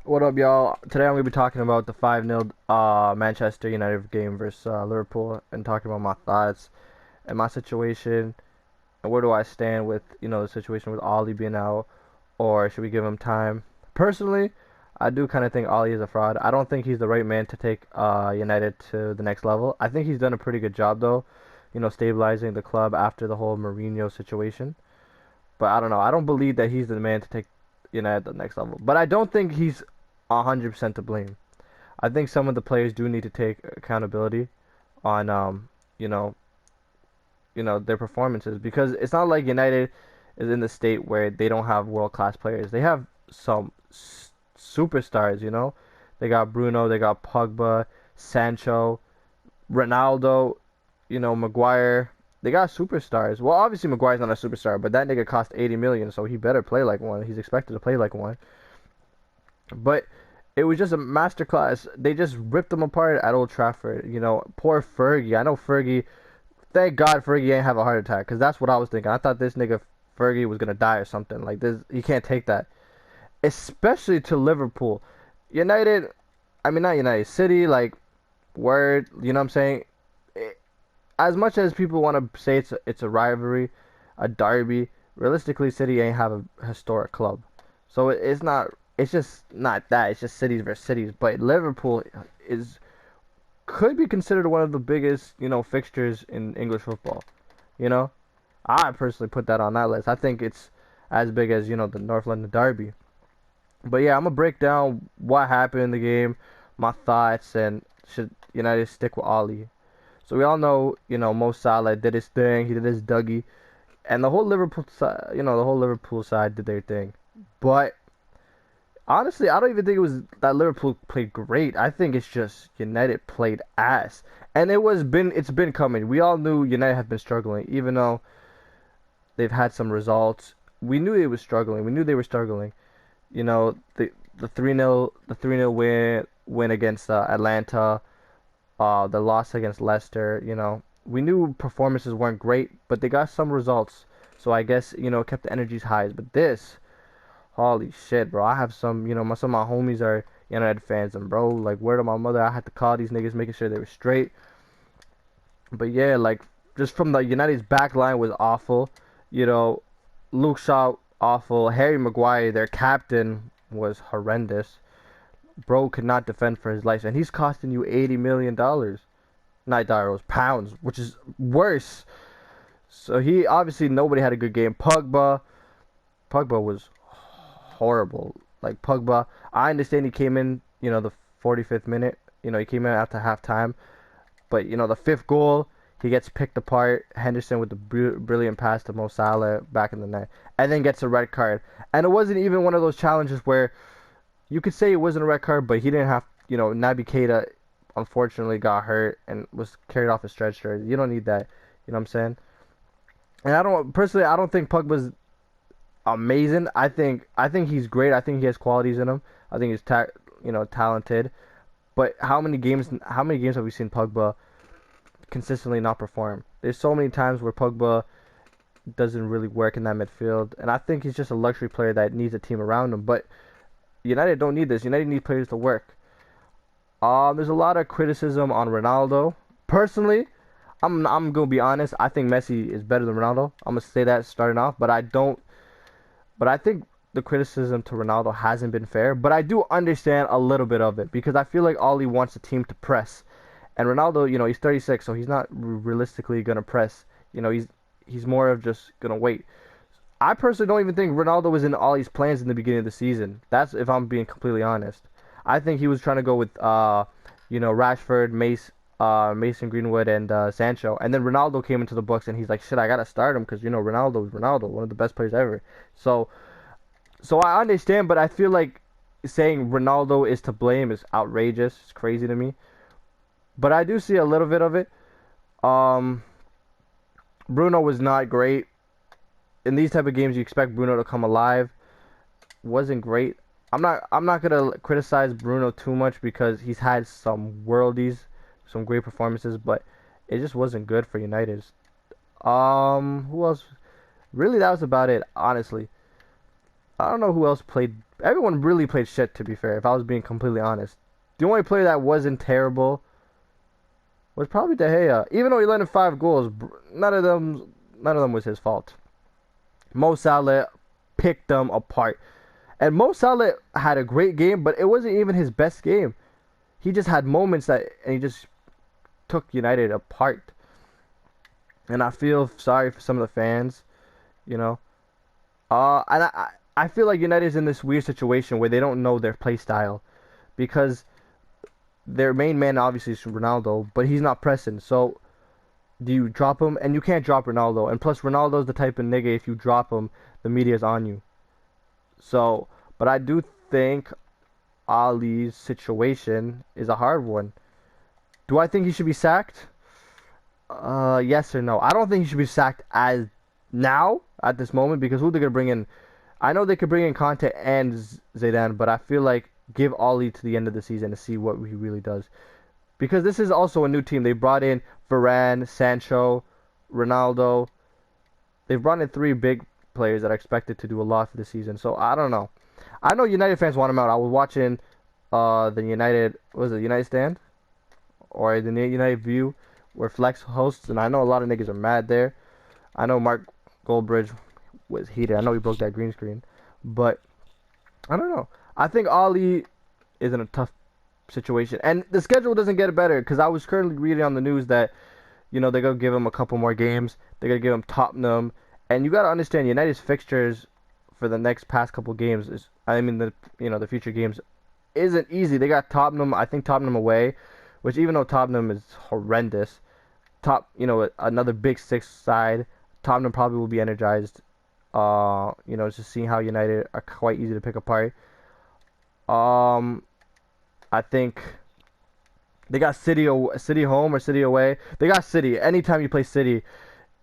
What up, y'all? Today I'm gonna be talking about the 5-0 Manchester United game versus Liverpool, and talking about my thoughts and my situation and where do I stand with the situation with Ollie being out, or should we give him time? Personally, I do kind of think Ollie is a fraud. I don't think he's the right man to take United to the next level. I think he's done a pretty good job though, stabilizing the club after the whole Mourinho situation. But I don't know. I don't believe that he's the man to take United to the next level. But I don't think he's 100% to blame. I think some of the players do need to take accountability on you know, their performances, because it's not like United is in the state where they don't have world-class players. They have some superstars. They got Bruno, they got Pogba, Sancho, Ronaldo, Maguire. They got superstars. Well, obviously Maguire's not a superstar, but that nigga cost 80 million, so he better play like one. He's expected to play like one. But it was just a masterclass. They just ripped them apart at Old Trafford. Poor Fergie. I know Fergie. Thank God Fergie ain't have a heart attack, because that's what I was thinking. I thought this nigga Fergie was gonna die or something. Like this, you can't take that, especially to Liverpool. United, I mean not United City. Like, word. You know what I'm saying? As much as people want to say it's a rivalry, a derby, realistically, City ain't have a historic club, so it's not. It's just not that. It's just cities versus cities. But Liverpool is could be considered one of the biggest, fixtures in English football. You know, I personally put that on that list. I think it's as big as the North London derby. But yeah, I'm gonna break down what happened in the game, my thoughts, and should United stick with Ollie. So we all know, Mo Salah did his thing. He did his Dougie, and the whole Liverpool side, did their thing. But honestly, I don't even think it was that Liverpool played great. I think it's just United played ass, and it's been coming. We all knew United had been struggling, even though they've had some results. We knew they were struggling. We knew they were struggling. The 3-0 win against Atlanta, the loss against Leicester. We knew performances weren't great, but they got some results. So I guess it kept the energies high. But this, holy shit, bro! I have some of my homies are United fans, and bro, like, word of my mother, I had to call these niggas, making sure they were straight. But yeah, like, just from the United's back line was awful. Luke Shaw awful. Harry Maguire, their captain, was horrendous. Bro could not defend for his life, and he's costing you $80 million, not dollars, pounds, which is worse. So he obviously nobody had a good game. Pogba was horrible. Like, Pogba, I understand he came in, the 45th minute. He came in after halftime. But, the fifth goal, he gets picked apart. Henderson with the brilliant pass to Mo Salah back in the net. And then gets a red card. And it wasn't even one of those challenges where you could say it wasn't a red card, but he didn't have, Naby Keita unfortunately got hurt and was carried off a stretcher. You don't need that. You know what I'm saying? And I don't think Pogba's amazing. I think he's great. I think he has qualities in him. I think he's talented. But how many games have we seen Pogba consistently not perform? There's so many times where Pogba doesn't really work in that midfield, and I think he's just a luxury player that needs a team around him. But United don't need this. United need players to work. There's a lot of criticism on Ronaldo. Personally, I'm gonna be honest. I think Messi is better than Ronaldo. I'm gonna say that starting off, but I don't. But I think the criticism to Ronaldo hasn't been fair. But I do understand a little bit of it, because I feel like Ollie wants the team to press, and Ronaldo, he's 36, so he's not realistically gonna press. He's more of just gonna wait. I personally don't even think Ronaldo was in Ollie's plans in the beginning of the season. That's if I'm being completely honest. I think he was trying to go with Rashford, Mason Greenwood, and Sancho, and then Ronaldo came into the books, and he's like, shit, I gotta start him because Ronaldo is Ronaldo, one of the best players ever. So I understand, but I feel like saying Ronaldo is to blame is outrageous. It's crazy to me. But I do see a little bit of it. Bruno was not great. In these type of games, you expect Bruno to come alive. Wasn't great. I'm not gonna criticize Bruno too much, because he's had some worldies, some great performances, but it just wasn't good for United. Who else? Really, that was about it, honestly. I don't know who else played. Everyone really played shit, to be fair, if I was being completely honest. The only player that wasn't terrible was probably De Gea. Even though he let in 5 goals, none of them was his fault. Mo Salah picked them apart. And Mo Salah had a great game, but it wasn't even his best game. He just had moments and he just took United apart. And I feel sorry for some of the fans, you know. And I feel like United's in this weird situation where they don't know their play style because their main man obviously is Ronaldo, but he's not pressing. So do you drop him? And you can't drop Ronaldo. And plus, Ronaldo's the type of nigga, if you drop him, the media's on you. So, but I do think Ali's situation is a hard one. Do I think he should be sacked? Yes or no? I don't think he should be sacked as now at this moment because who they're gonna bring in? I know they could bring in Conte and Zidane, but I feel like give Ali to the end of the season to see what he really does. Because this is also a new team. They brought in Varane, Sancho, Ronaldo. They've brought in 3 big players that are expected to do a lot for the season. So I don't know. I know United fans want him out. I was watching the United, what was it, United Stand? Or the United View, where Flex hosts, and I know a lot of niggas are mad there. I know Mark Goldbridge was heated. I know he broke that green screen. But I don't know. I think Ali is in a tough situation. And the schedule doesn't get better because I was currently reading on the news that, they're going to give him a couple more games. They're going to give him Tottenham. And you got to understand, United's fixtures for the next past couple games the future games isn't easy. They got Tottenham, I think Tottenham away, which even though Tottenham is horrendous, another big 6 side, Tottenham probably will be energized. Just seeing how United are quite easy to pick apart. I think they got City home or City away. They got City. Anytime you play City,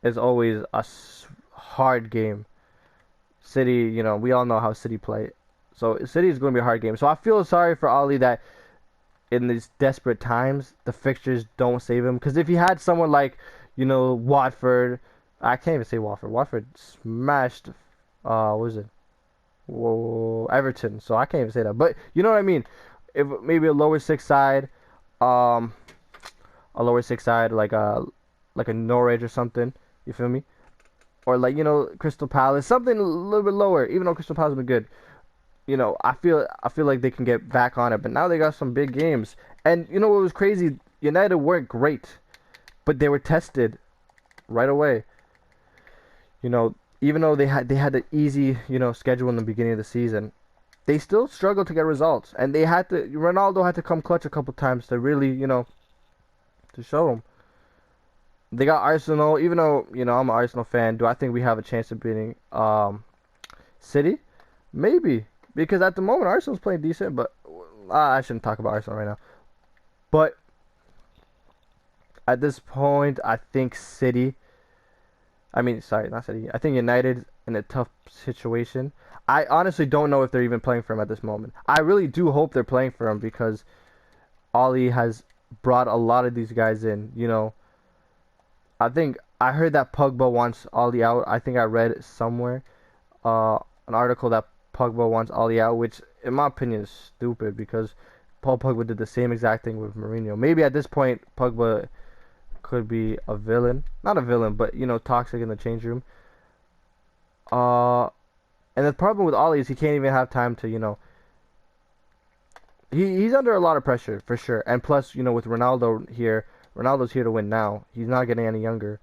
is always a hard game. City, we all know how City play. So City is going to be a hard game. So I feel sorry for Ali that in these desperate times, the fixtures don't save him. Because if he had someone like, Watford, I can't even say Watford. Watford smashed, what was it? Whoa, Everton. So I can't even say that. But you know what I mean? If maybe a lower 6 side, like a Norwich or something. You feel me? Or like Crystal Palace, something a little bit lower. Even though Crystal Palace has been good, I feel like they can get back on it. But now they got some big games, and what was crazy? United weren't great, but they were tested right away. Even though they had the easy schedule in the beginning of the season, they still struggled to get results, and Ronaldo had to come clutch a couple times to really to show them. They got Arsenal. Even though I'm an Arsenal fan, do I think we have a chance of beating City? Maybe, because at the moment Arsenal's playing decent, but I shouldn't talk about Arsenal right now. But at this point, I think City. I mean, sorry, not City. I think United in a tough situation. I honestly don't know if they're even playing for him at this moment. I really do hope they're playing for him because Oli has brought a lot of these guys in. I think I heard that Pogba wants Oli out. I think I read it somewhere, an article that Pogba wants Oli out, which in my opinion is stupid because Paul Pogba did the same exact thing with Mourinho. Maybe at this point Pogba could be a villain, not a villain, but toxic in the change room. And the problem with Oli is he can't even have time to he's under a lot of pressure for sure. And plus with Ronaldo's here to win now. He's not getting any younger.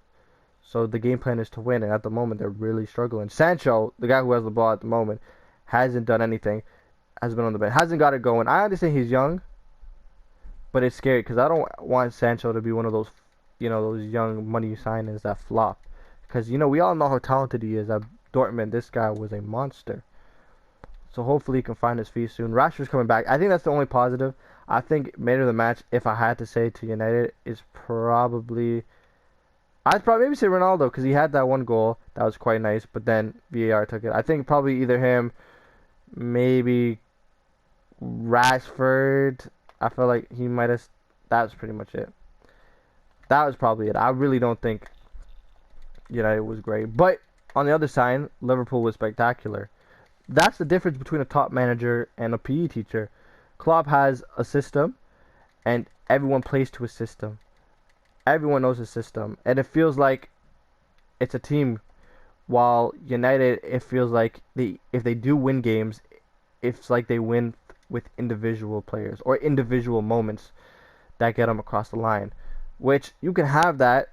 So the game plan is to win, and at the moment they're really struggling. Sancho, the guy who has the ball at the moment, hasn't done anything. Has been on the bench. Hasn't got it going. I understand he's young, but it's scary because I don't want Sancho to be one of those, those young money signings that flop. Because, we all know how talented he is. At Dortmund, this guy was a monster. So hopefully he can find his feet soon. Rashford's coming back. I think that's the only positive. I think man of the match, if I had to say to United, is probably... I'd probably maybe say Ronaldo because he had that one goal. That was quite nice, but then VAR took it. I think probably either him, maybe Rashford. I feel like he might have... That was pretty much it. That was probably it. I really don't think United was great. But on the other side, Liverpool was spectacular. that's the difference between a top manager and a PE teacher. Klopp has a system, and everyone plays to his system. Everyone knows his system, and it feels like it's a team. While United, it feels like if they do win games, it's like they win with individual players or individual moments that get them across the line. Which you can have that,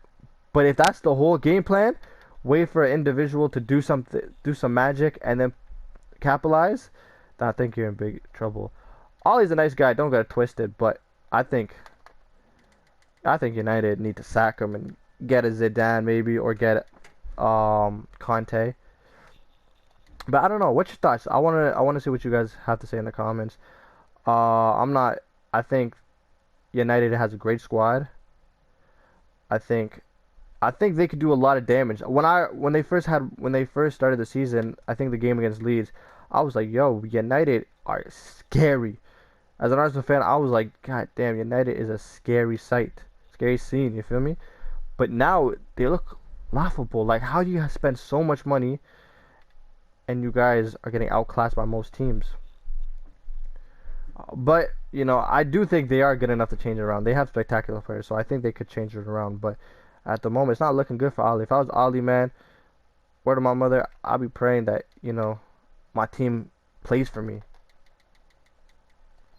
but if that's the whole game plan, wait for an individual to do something, do some magic, and then capitalize, then I think you're in big trouble. Ollie's a nice guy, don't get it twisted, but I think United need to sack him and get a Zidane maybe, or get Conte. But I don't know. What's your thoughts? I wanna see what you guys have to say in the comments. I'm not. I think United has a great squad. I think they could do a lot of damage. When they first started the season, I think the game against Leeds, I was like, yo, United are scary. As an Arsenal fan, I was like, God damn, United is a scary sight, scary scene. You feel me? But now they look laughable. Like, how do you spend so much money and you guys are getting outclassed by most teams? But I do think they are good enough to change it around. They have spectacular players, so I think they could change it around. But at the moment, it's not looking good for Ali. If I was Ali, man, word of my mother, I'd be praying that my team plays for me.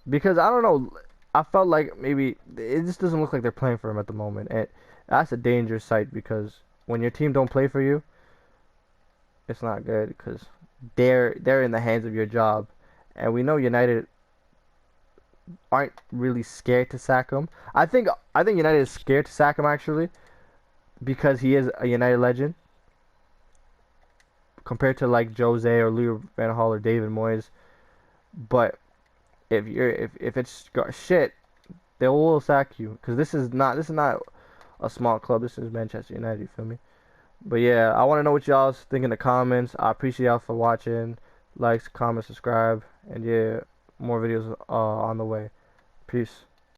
Because I don't know, I felt like maybe it just doesn't look like they're playing for him at the moment, and that's a dangerous sight because when your team don't play for you, it's not good because they're in the hands of your job, and we know United aren't really scared to sack him. I think United is scared to sack him actually because he is a United legend compared to like Jose or Louis Van Gaal or David Moyes. But if it's shit, they will sack you because this is not a small club. This is Manchester United. You feel me? But yeah, I want to know what y'all think in the comments. I appreciate y'all for watching. Likes, comments, subscribe, and yeah, more videos on the way. Peace.